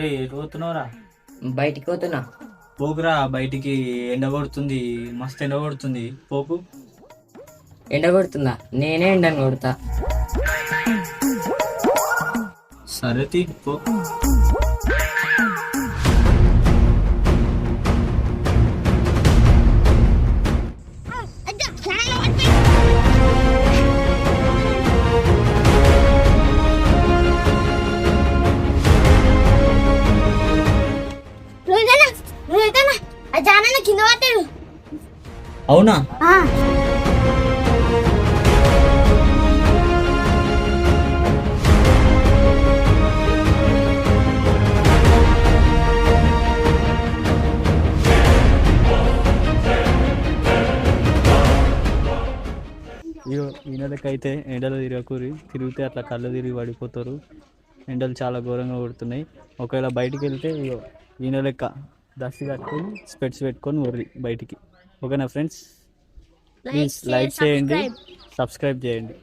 అరే ఎటు పోతున్నావురా? బయటికి పోతున్నా. పోకురా బయటికి, ఎండ కొడుతుంది, మస్తు ఎండ కొడుతుంది, పోకు. ఎండ కొడుతుందా? నేనే ఎండను కొడతా. సరే తీ, పో. కింద పట్టాడు. అవునా? ఈయనకైతే ఎండలు తిరగకూరి, తిరిగితే అట్లా కళ్ళు తిరిగి పడిపోతారు. ఎండలు చాలా ఘోరంగా కొడుతున్నాయి. ఒకవేళ బయటికి వెళ్తే ఈయన లెక్క దస్తి కట్టుకొని స్పెట్స్ పెట్టుకొని ఊర్రి బయటికి. ఓకేనా ఫ్రెండ్స్? ప్లీజ్ లైక్ చేయండి, సబ్స్క్రైబ్ చేయండి.